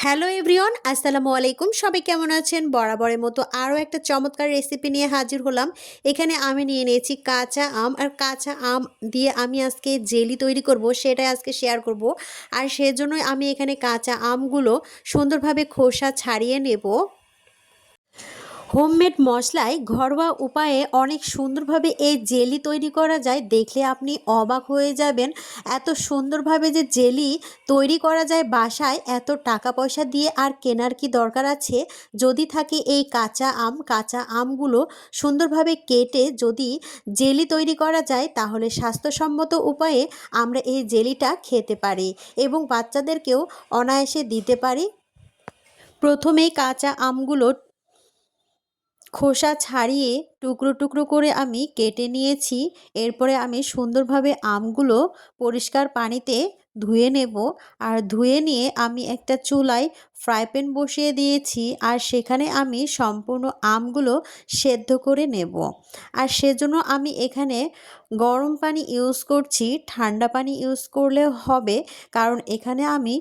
Hello everyone, আসসালামু আলাইকুম। সবাই কেমন আছেন? বরাবরের মতো আরও একটা চমৎকার রেসিপি নিয়ে হাজির হলাম। এখানে আমি নিয়ে নিয়েছি কাঁচা আম, আর কাঁচা আম দিয়ে আমি আজকে জেলি তৈরি করব, সেটাই আজকে শেয়ার করব। আর সেজন্যই আমি এখানে কাঁচা আমগুলো সুন্দরভাবে খোসা ছাড়িয়ে নেব। হোমমেড মশলায় ঘরোয়া উপায়ে অনেক সুন্দরভাবে এই জেলি তৈরি করা যায়। দেখলে আপনি অবাক হয়ে যাবেন, এত সুন্দরভাবে যে জেলি তৈরি করা যায় বাসায়, এত টাকা পয়সা দিয়ে আর কেনার কি দরকার আছে? যদি থাকে এই কাঁচা আমগুলো সুন্দরভাবে কেটে যদি জেলি তৈরি করা যায়, তাহলে স্বাস্থ্যসম্মত উপায়ে আমরা এই জেলিটা খেতে পারি এবং বাচ্চাদেরকেও অনায়াসে দিতে পারি। প্রথমেই কাঁচা আমগুলো খোসা ছাড়িয়ে টুকরো টুকরো করে আমি কেটে নিয়েছি। এরপরে আমি সুন্দরভাবে আমগুলো পরিষ্কার পানিতে ধুয়ে নেব। আর ধুয়ে নিয়ে আমি একটা চুলায় ফ্রাই প্যান বসিয়ে দিয়েছি, আর সেখানে আমি সম্পূর্ণ আমগুলো সেদ্ধ করে নেব। আর সেজন্য আমি এখানে গরম পানি ইউজ করছি, ঠান্ডা পানি ইউজ করলে হবে, কারণ এখানে আমি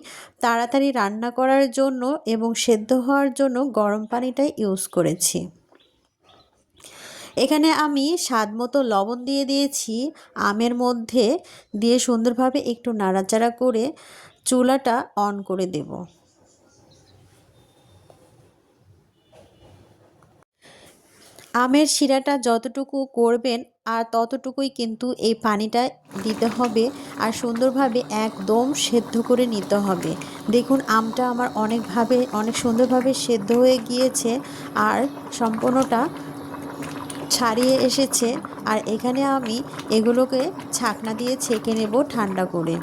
তাড়াতাড়ি রান্না করার জন্য এবং সেদ্ধ হওয়ার জন্য গরম পানিটাই ইউজ করেছি। এখানে আমি স্বাদ মতো লবণ দিয়ে দিয়েছি আমের মধ্যে, দিয়ে সুন্দরভাবে একটু নাড়াচাড়া করে চুলাটা অন করে দেব। আমের শিরাটা যতটুকু করবেন আর ততটুকুই কিন্তু এই পানিটা দিতে হবে, আর সুন্দরভাবে একদম সেদ্ধ করে নিতে হবে। দেখুন আমটা আমার অনেক সুন্দরভাবে সেদ্ধ হয়ে গিয়েছে, আর সম্পূর্ণটা ছাড়িয়ে এসেছে। আর এখানে আমি এগুলোকে ছাঁকনা দিয়ে ছেঁকে নেব ঠান্ডা করে।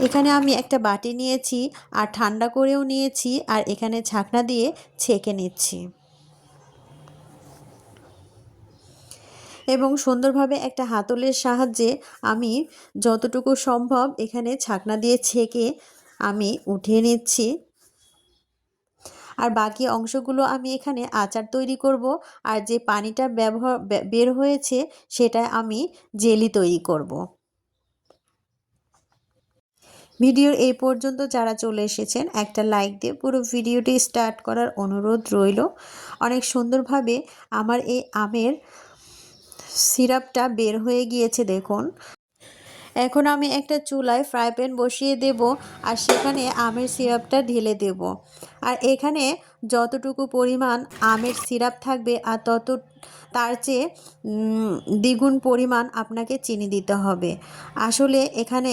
এখানে আমি একটা বাটি নিয়েছি আর ঠান্ডা করেও নিয়েছি, আর এখানে ছাঁকনা দিয়ে ছেঁকে নিচ্ছি এবং সুন্দরভাবে একটা হাতলের সাহায্যে আমি যতটুকু সম্ভব এখানে ছাঁকনা দিয়ে ছেঁকে আমি উঠিয়ে নিচ্ছি। আর বাকি অংশগুলো আমি এখানে আচার তৈরি করব, আর যে পানিটা বের হয়েছে সেটা আমি জেলি তৈরি করব। ভিডিওর এই পর্যন্ত যারা চলে এসেছেন, একটা লাইক দিয়ে পুরো ভিডিওটি স্টার্ট করার অনুরোধ রইল। অনেক সুন্দরভাবে আমার এই আমের সিরাপটা বের হয়ে গিয়েছে দেখুন। এখন আমি একটা চুলায় ফ্রাই প্যান বসিয়ে দেব, আর সেখানে আমের সিরাপটা ঢেলে দেব। আর এখানে যতটুকু পরিমাণ আমের সিরাপ থাকবে আর তার চেয়ে দ্বিগুণ পরিমাণ আপনাকে চিনি দিতে হবে। আসলে এখানে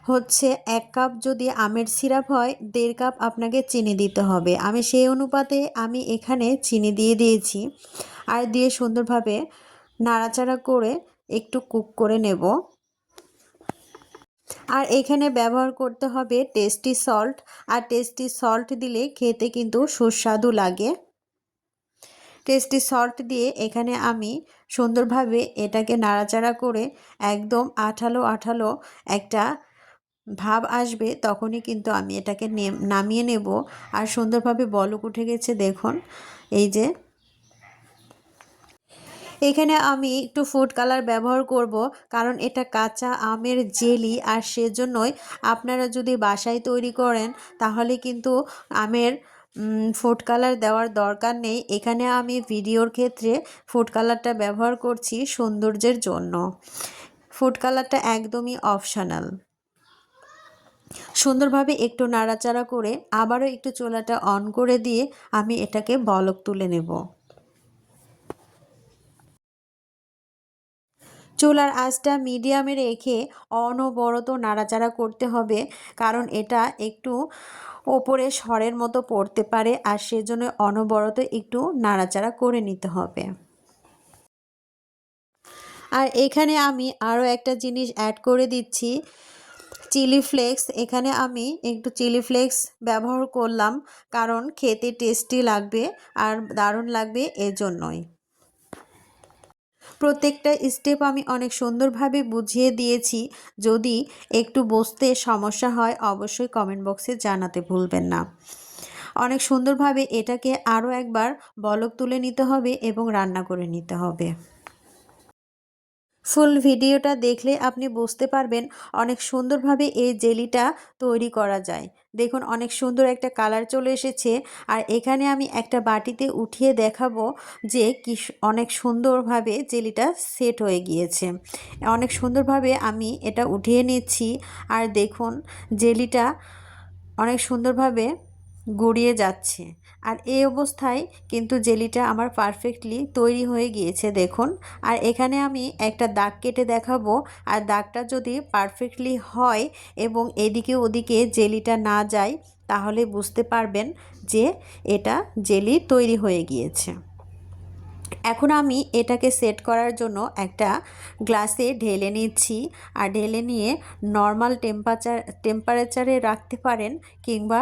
হচ্ছে 1 কাপ যদি আমের সিরাপ হয়, 1.5 কাপ আপনাকে চিনি দিতে হবে। আমি সেই অনুপাতে আমি এখানে চিনি দিয়ে দিয়েছি, আর দিয়ে সুন্দরভাবে নাড়াচাড়া করে একটু কুক করে নেব। আর এখানে ব্যবহার করতে হবে টেস্টি সল্ট, আর টেস্টি সল্ট দিলে খেতে কিন্তু সুস্বাদু লাগে। টেস্টি সল্ট দিয়ে এখানে আমি সুন্দরভাবে এটাকে নাড়াচাড়া করে একদম আঠালো আঠালো একটা ভাব আসবে, তখনই কিন্তু আমি এটাকে নামিয়ে নেব। আর সুন্দরভাবে বলক উঠে গেছে দেখুন, এই যে। এখানে আমি একটু ফুড কালার ব্যবহার করব, কারণ এটা কাঁচা আমের জেলি, আর সেজন্যই আপনারা যদি বাসায় তৈরি করেন তাহলে কিন্তু আমের ফুড কালার দেওয়ার দরকার নেই। এখানে আমি ভিডিওর ক্ষেত্রে ফুড কালারটা ব্যবহার করছি সৌন্দর্যের জন্য। ফুড কালারটা একদমই অপশনাল। সুন্দরভাবে একটু নাড়াচাড়া করে আবারও একটু চুলাটা অন করে দিয়ে আমি এটাকে বলক তুলে নেব। চুলার আঁচটা মিডিয়ামে রেখে অনবরত নাড়াচাড়া করতে হবে, কারণ এটা একটু ওপরে সরের মতো পড়তে পারে, আর সেজন্য অনবরত একটু নাড়াচাড়া করে নিতে হবে। আর এখানে আমি আরও একটা জিনিস অ্যাড করে দিচ্ছি, চিলি ফ্লেক্স। এখানে আমি একটু চিলি ফ্লেক্স ব্যবহার করলাম, কারণ খেতে টেস্টি লাগবে আর দারুণ লাগবে, এজন্যই। প্রত্যেকটা স্টেপ আমি অনেক সুন্দরভাবে বুঝিয়ে দিয়েছি। যদি একটু বুঝতে সমস্যা হয় অবশ্যই কমেন্ট বক্সে জানাতে ভুলবেন না। অনেক সুন্দরভাবে এটাকে আরও একবার বলক তুলে নিতে হবে এবং রান্না করে নিতে হবে। ফুল ভিডিওটা দেখলে আপনি বুঝতে পারবেন অনেক সুন্দরভাবে এই জেলিটা তৈরি করা যায়। দেখুন অনেক সুন্দর একটা কালার চলে এসেছে। আর এখানে আমি একটা বাটিতে উঠিয়ে দেখাবো যে অনেক সুন্দরভাবে জেলিটা সেট হয়ে গিয়েছে। অনেক সুন্দরভাবে আমি এটা উঠিয়ে নিচ্ছি। আর দেখুন জেলিটা অনেক সুন্দরভাবে গড়িয়ে যাচ্ছে। আর এই অবস্থায় কিন্তু জেলিটা আমার পারফেক্টলি তৈরি হয়ে গিয়েছে দেখুন। আর এখানে আমি একটা দাগ কেটে দেখাবো। আর দাগটা যদি পারফেক্টলি হয় এবং এদিকে ওদিকে জেলিটা না যায় তাহলে বুঝতে পারবেন যে এটা জেলি তৈরি হয়ে গিয়েছে। এখন আমি এটাকে সেট করার জন্য একটা গ্লাসে ঢেলে নিচ্ছি। আর ঢেলে নিয়ে নর্মাল টেম্পারেচারে রাখতে পারেন কিংবা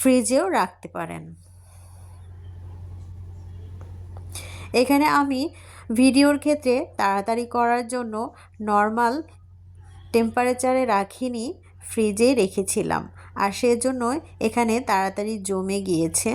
ফ্রিজেও রাখতে পারেন। এখানে আমি ভিডিওর ক্ষেত্রে তাড়াতাড়ি করার জন্য নর্মাল টেম্পারেচারে রাখিনি, ফ্রিজেই রেখেছিলাম। আর সেজন্য এখানে তাড়াতাড়ি জমে গিয়েছে।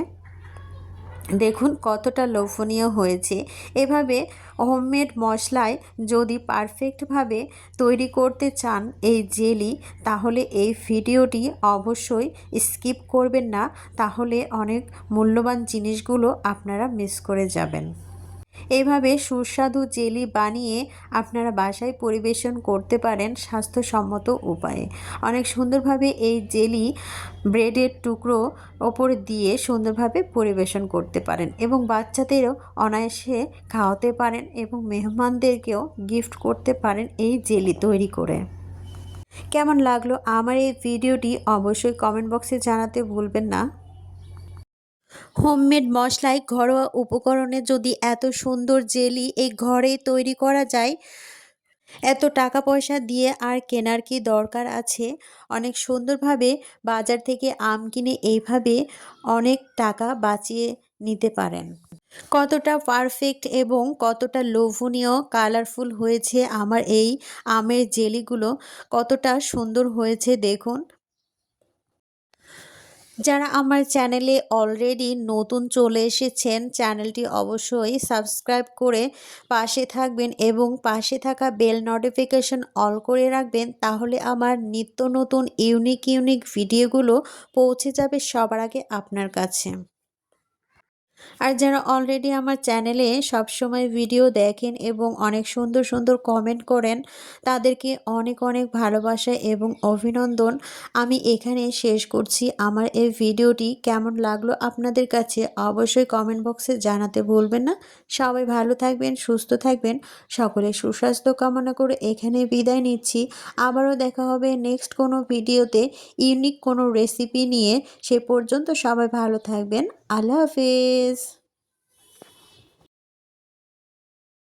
দেখুন কতটা লোভনীয় হয়েছে। এভাবে হোমমেড মশলায় যদি পারফেক্টভাবে তৈরি করতে চান এই জেলি, তাহলে এই ভিডিওটি অবশ্যই স্কিপ করবেন না, তাহলে অনেক মূল্যবান জিনিসগুলো আপনারা মিস করে যাবেন। এইভাবে সুস্বাদু জেলি বানিয়ে আপনারা বাসায় পরিবেশন করতে পারেন স্বাস্থ্যসম্মত উপায়ে। অনেক সুন্দরভাবে এই জেলি ব্রেডের টুকরো ওপর দিয়ে সুন্দরভাবে পরিবেশন করতে পারেন এবং বাচ্চাদেরও অনায়াসে খাওয়াতে পারেন এবং মেহমানদেরকেও গিফট করতে পারেন এই জেলি তৈরি করে। কেমন লাগলো আমার এই ভিডিওটি অবশ্যই কমেন্ট বক্সে জানাতে ভুলবেন না। হোমমেড মশলায় ঘরোয়া উপকরণে যদি এত সুন্দর জেলি এই ঘরেই তৈরি করা যায়, এত টাকা পয়সা দিয়ে আর কেনার কি দরকার আছে? অনেক সুন্দরভাবে বাজার থেকে আম কিনে এইভাবে অনেক টাকা বাঁচিয়ে নিতে পারেন। কতটা পারফেক্ট এবং কতটা লোভনীয় কালারফুল হয়েছে আমার এই আমের জেলিগুলো, কতটা সুন্দর হয়েছে দেখুন। যারা আমার চ্যানেলে অলরেডি নতুন চলে এসেছেন, চ্যানেলটি অবশ্যই সাবস্ক্রাইব করে পাশে থাকবেন এবং পাশে থাকা বেল নোটিফিকেশন অল করে রাখবেন, তাহলে আমার নিত্য নতুন ইউনিক ভিডিওগুলো পৌঁছে যাবে সবার আগে আপনার কাছে। আর যারা অলরেডি আমার চ্যানেলে সবসময় ভিডিও দেখেন এবং অনেক সুন্দর কমেন্ট করেন, তাদেরকে অনেক ভালোবাসা এবং অভিনন্দন। আমি এখানে শেষ করছি। আমার এই ভিডিওটি কেমন লাগলো আপনাদের কাছে অবশ্যই কমেন্ট বক্সে জানাতে ভুলবেন না। সবাই ভালো থাকবেন, সুস্থ থাকবেন, সকলে সুস্বাস্থ্য কামনা করে এখানে বিদায় নিচ্ছি। আবারও দেখা হবে নেক্সট কোনো ভিডিওতে ইউনিক কোনো রেসিপি নিয়ে। সে পর্যন্ত সবাই ভালো থাকবেন। আল্লাহ হাফেজ।